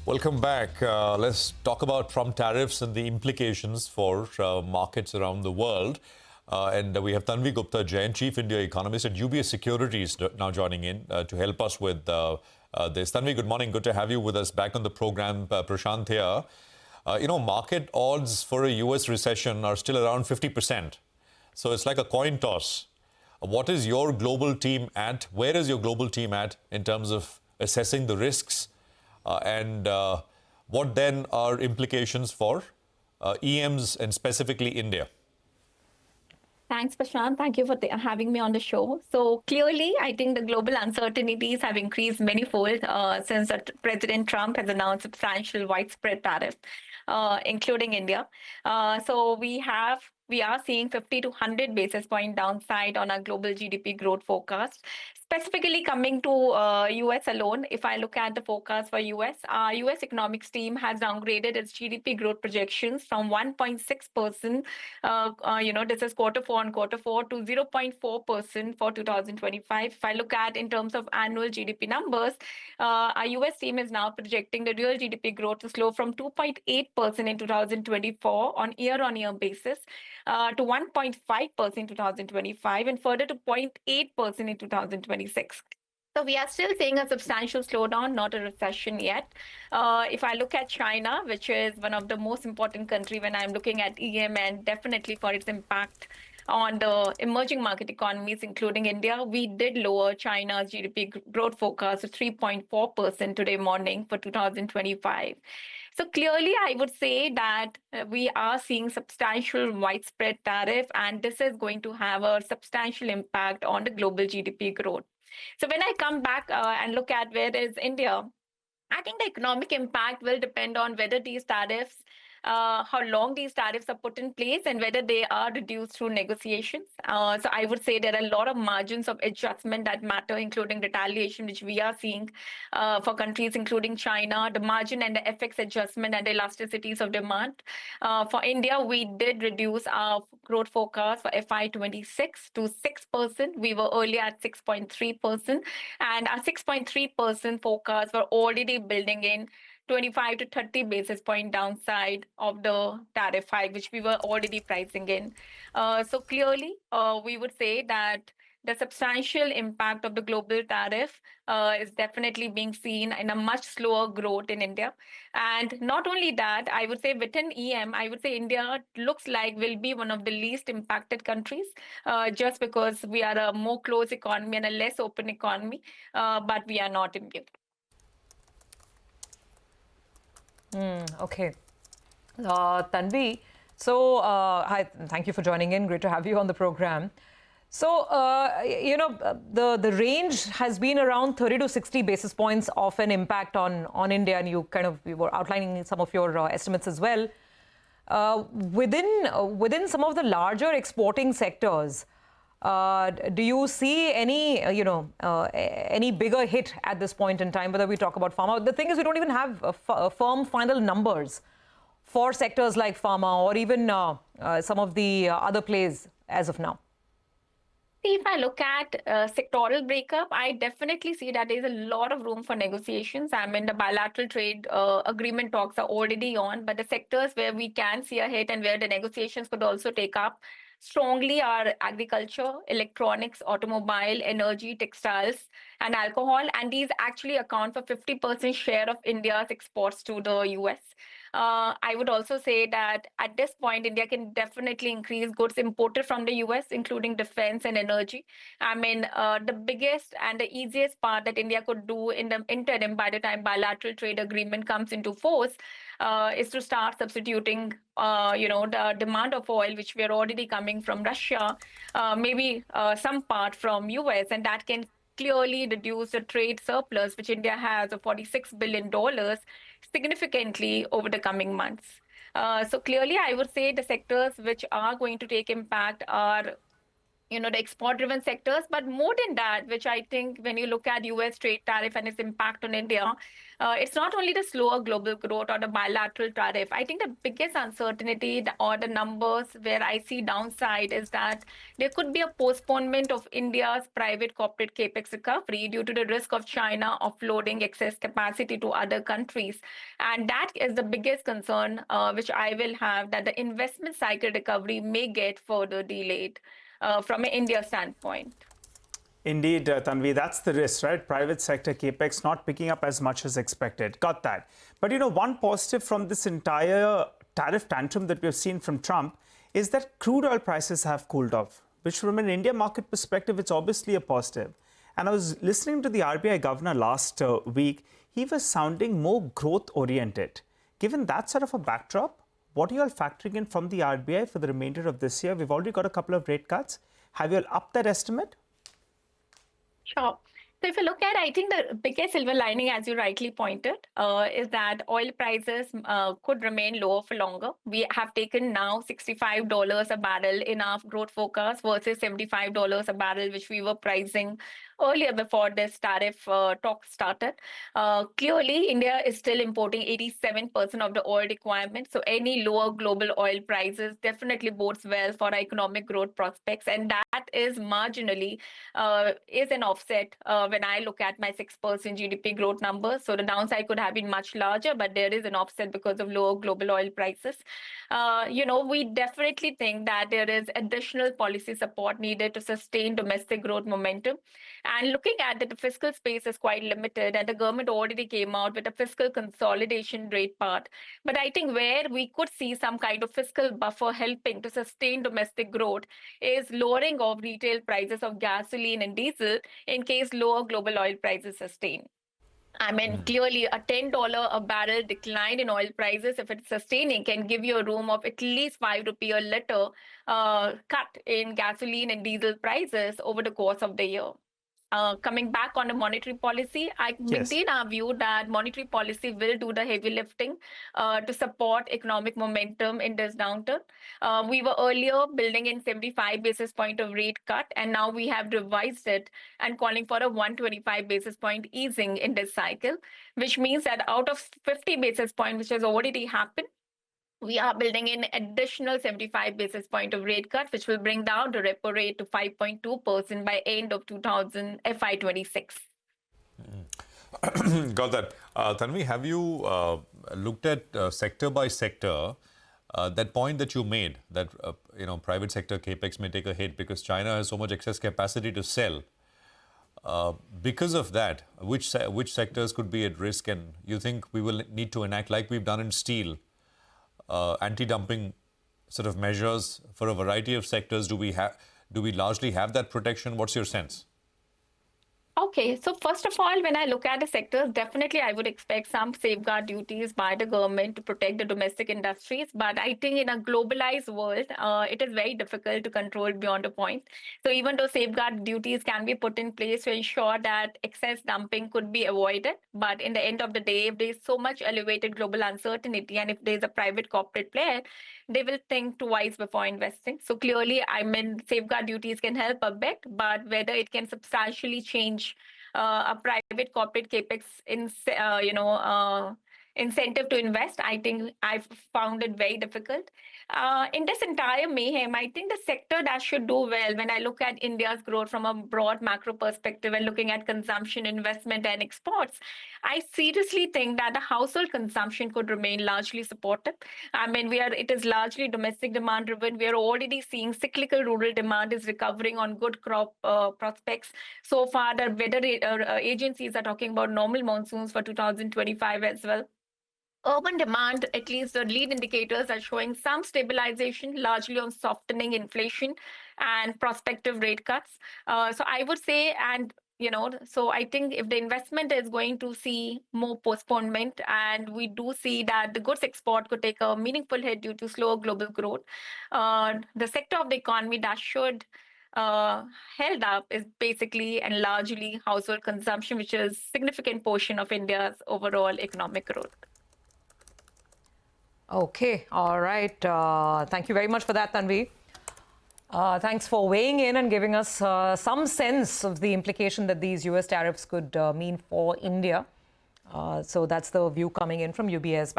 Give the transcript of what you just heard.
Welcome back. Let's talk about Trump tariffs and the implications for markets around the world. And we have Tanvee Gupta, Jain, Chief India Economist at UBS Securities, now joining in to help us with this. Tanvee, good morning. Good to have you with us back on the program. Prashant here. Market odds for a US recession are still around 50%. So it's like a coin toss. What is your global team at? Where is your global team at in terms of assessing the risks? And what then are implications for EMs and specifically India? Thanks, Prashant. Thank you for having me on the show. So clearly, I think the global uncertainties have increased manyfold since President Trump has announced substantial widespread tariff, including India. So we are seeing 50 to 100 basis point downside on our global GDP growth forecast. Specifically coming to US alone, if I look at the forecast for US, our US economics team has downgraded its GDP growth projections from 1.6%, this is quarter four on quarter four, to 0.4% for 2025. If I look at in terms of annual GDP numbers, our US team is now projecting the real GDP growth to slow from 2.8% in 2024 on year-on-year basis to 1.5% in 2025 and further to 0.8% in 2026. So we are still seeing a substantial slowdown, not a recession yet. If I look at China, which is one of the most important countries when I'm looking at EM and definitely for its impact on the emerging market economies, including India, we did lower China's GDP growth forecast to 3.4% today morning for 2025. So clearly, I would say that we are seeing substantial widespread tariff, and this is going to have a substantial impact on the global GDP growth. So when I come back and look at where is India, I think the economic impact will depend on whether these tariffs, how long these tariffs are put in place and whether they are reduced through negotiations. So I would say there are a lot of margins of adjustment that matter, including retaliation, which we are seeing for countries including China, the margin and the FX adjustment and the elasticities of demand. For India, we did reduce our growth forecast for FY26 to 6%. We were earlier at 6.3%, and our 6.3% forecast were already building in 25 to 30 basis point downside of the tariff hike, which we were already pricing in. So clearly, we would say that the substantial impact of the global tariff is definitely being seen in a much slower growth in India. And not only that, I would say within EM, I would say India looks like will be one of the least impacted countries just because we are a more closed economy and a less open economy, but we are not immune. Okay. Tanvee, so hi, thank you for joining in. Great to have you on the program. So, the range has been around 30 to 60 basis points of an impact on India, and you were outlining some of your estimates as well. Within some of the larger exporting sectors, do you see any, any bigger hit at this point in time, whether we talk about pharma? The thing is, we don't even have firm final numbers for sectors like pharma or even some of the other plays as of now. If I look at sectoral breakup, I definitely see that there's a lot of room for negotiations. I mean, the bilateral trade agreement talks are already on, but the sectors where we can see a hit and where the negotiations could also take up strongly are agriculture, electronics, automobile, energy, textiles, and alcohol. And these actually account for 50% share of India's exports to the US. I would also say that at this point, India can definitely increase goods imported from the US, including defense and energy. I mean, the biggest and the easiest part that India could do in the interim by the time bilateral trade agreement comes into force is to start substituting, the demand of oil, which we are already coming from Russia, maybe some part from US, and that can clearly reduce the trade surplus, which India has of $46 billion significantly over the coming months. So clearly, I would say the sectors which are going to take impact are the export-driven sectors. But more than that, which I think when you look at US trade tariff and its impact on India, it's not only the slower global growth or the bilateral tariff. I think the biggest uncertainty or the numbers where I see downside is that there could be a postponement of India's private corporate Capex recovery due to the risk of China offloading excess capacity to other countries. And that is the biggest concern which I will have, that the investment cycle recovery may get further delayed. From an India standpoint. Indeed, Tanvee, that's the risk, right? Private sector capex not picking up as much as expected. Got that. But, one positive from this entire tariff tantrum that we've seen from Trump is that crude oil prices have cooled off, which from an India market perspective, it's obviously a positive. And I was listening to the RBI governor last week. He was sounding more growth-oriented. Given that sort of a backdrop, what are you all factoring in from the RBI for the remainder of this year? We've already got a couple of rate cuts. Have you all upped that estimate? Sure. So if you look at, I think the biggest silver lining, as you rightly pointed, is that oil prices could remain lower for longer. We have taken now $65 a barrel in our growth forecast versus $75 a barrel, which we were pricing earlier before this tariff talk started. Clearly, India is still importing 87% of the oil requirement. So any lower global oil prices definitely bodes well for our economic growth prospects. And that is marginally is an offset when I look at my 6% GDP growth numbers. So the downside could have been much larger, but there is an offset because of lower global oil prices. We definitely think that there is additional policy support needed to sustain domestic growth momentum. And looking at that, the fiscal space is quite limited, and the government already came out with a fiscal consolidation rate part. But I think where we could see some kind of fiscal buffer helping to sustain domestic growth is lowering of retail prices of gasoline and diesel in case lower global oil prices sustain. I mean, clearly a $10 a barrel decline in oil prices, if it's sustaining, can give you a room of at least 5 rupee a litre cut in gasoline and diesel prices over the course of the year. Coming back on the monetary policy, I maintain our view that monetary policy will do the heavy lifting to support economic momentum in this downturn. We were earlier building in 75 basis point of rate cut, and now we have revised it and calling for a 125 basis point easing in this cycle, which means that out of 50 basis point, which has already happened, we are building in additional 75 basis point of rate cut, which will bring down the repo rate to 5.2% by end of FY26. Got that. Tanvee, have you looked at sector by sector that point that you made that private sector capex may take a hit because China has so much excess capacity to sell? Because of that, which sectors could be at risk, and you think we will need to enact, like we've done in steel, anti-dumping sort of measures for a variety of sectors? Do we largely have that protection? What's your sense? Okay, so first of all, when I look at the sectors, definitely I would expect some safeguard duties by the government to protect the domestic industries. But I think in a globalized world, it is very difficult to control beyond a point. So even though safeguard duties can be put in place to ensure that excess dumping could be avoided, but in the end of the day, if there is so much elevated global uncertainty and if there is a private corporate player, they will think twice before investing. So clearly, I mean, safeguard duties can help a bit, but whether it can substantially change a private corporate capex incentive to invest, I think I've found it very difficult. In this entire mayhem, I think the sector that should do well when I look at India's growth from a broad macro perspective and looking at consumption, investment, and exports, I seriously think that the household consumption could remain largely supportive. I mean, it is largely domestic demand driven. We are already seeing cyclical rural demand is recovering on good crop prospects. So far, the weather agencies are talking about normal monsoons for 2025 as well. Urban demand, at least the lead indicators are showing some stabilization, largely on softening inflation and prospective rate cuts. So I would say, so I think if the investment is going to see more postponement, and we do see that the goods export could take a meaningful hit due to slower global growth, the sector of the economy that should held up is basically and largely household consumption, which is a significant portion of India's overall economic growth. Okay, all right. Thank you very much for that, Tanvee. Thanks for weighing in and giving us some sense of the implication that these US tariffs could mean for India. So that's the view coming in from UBS.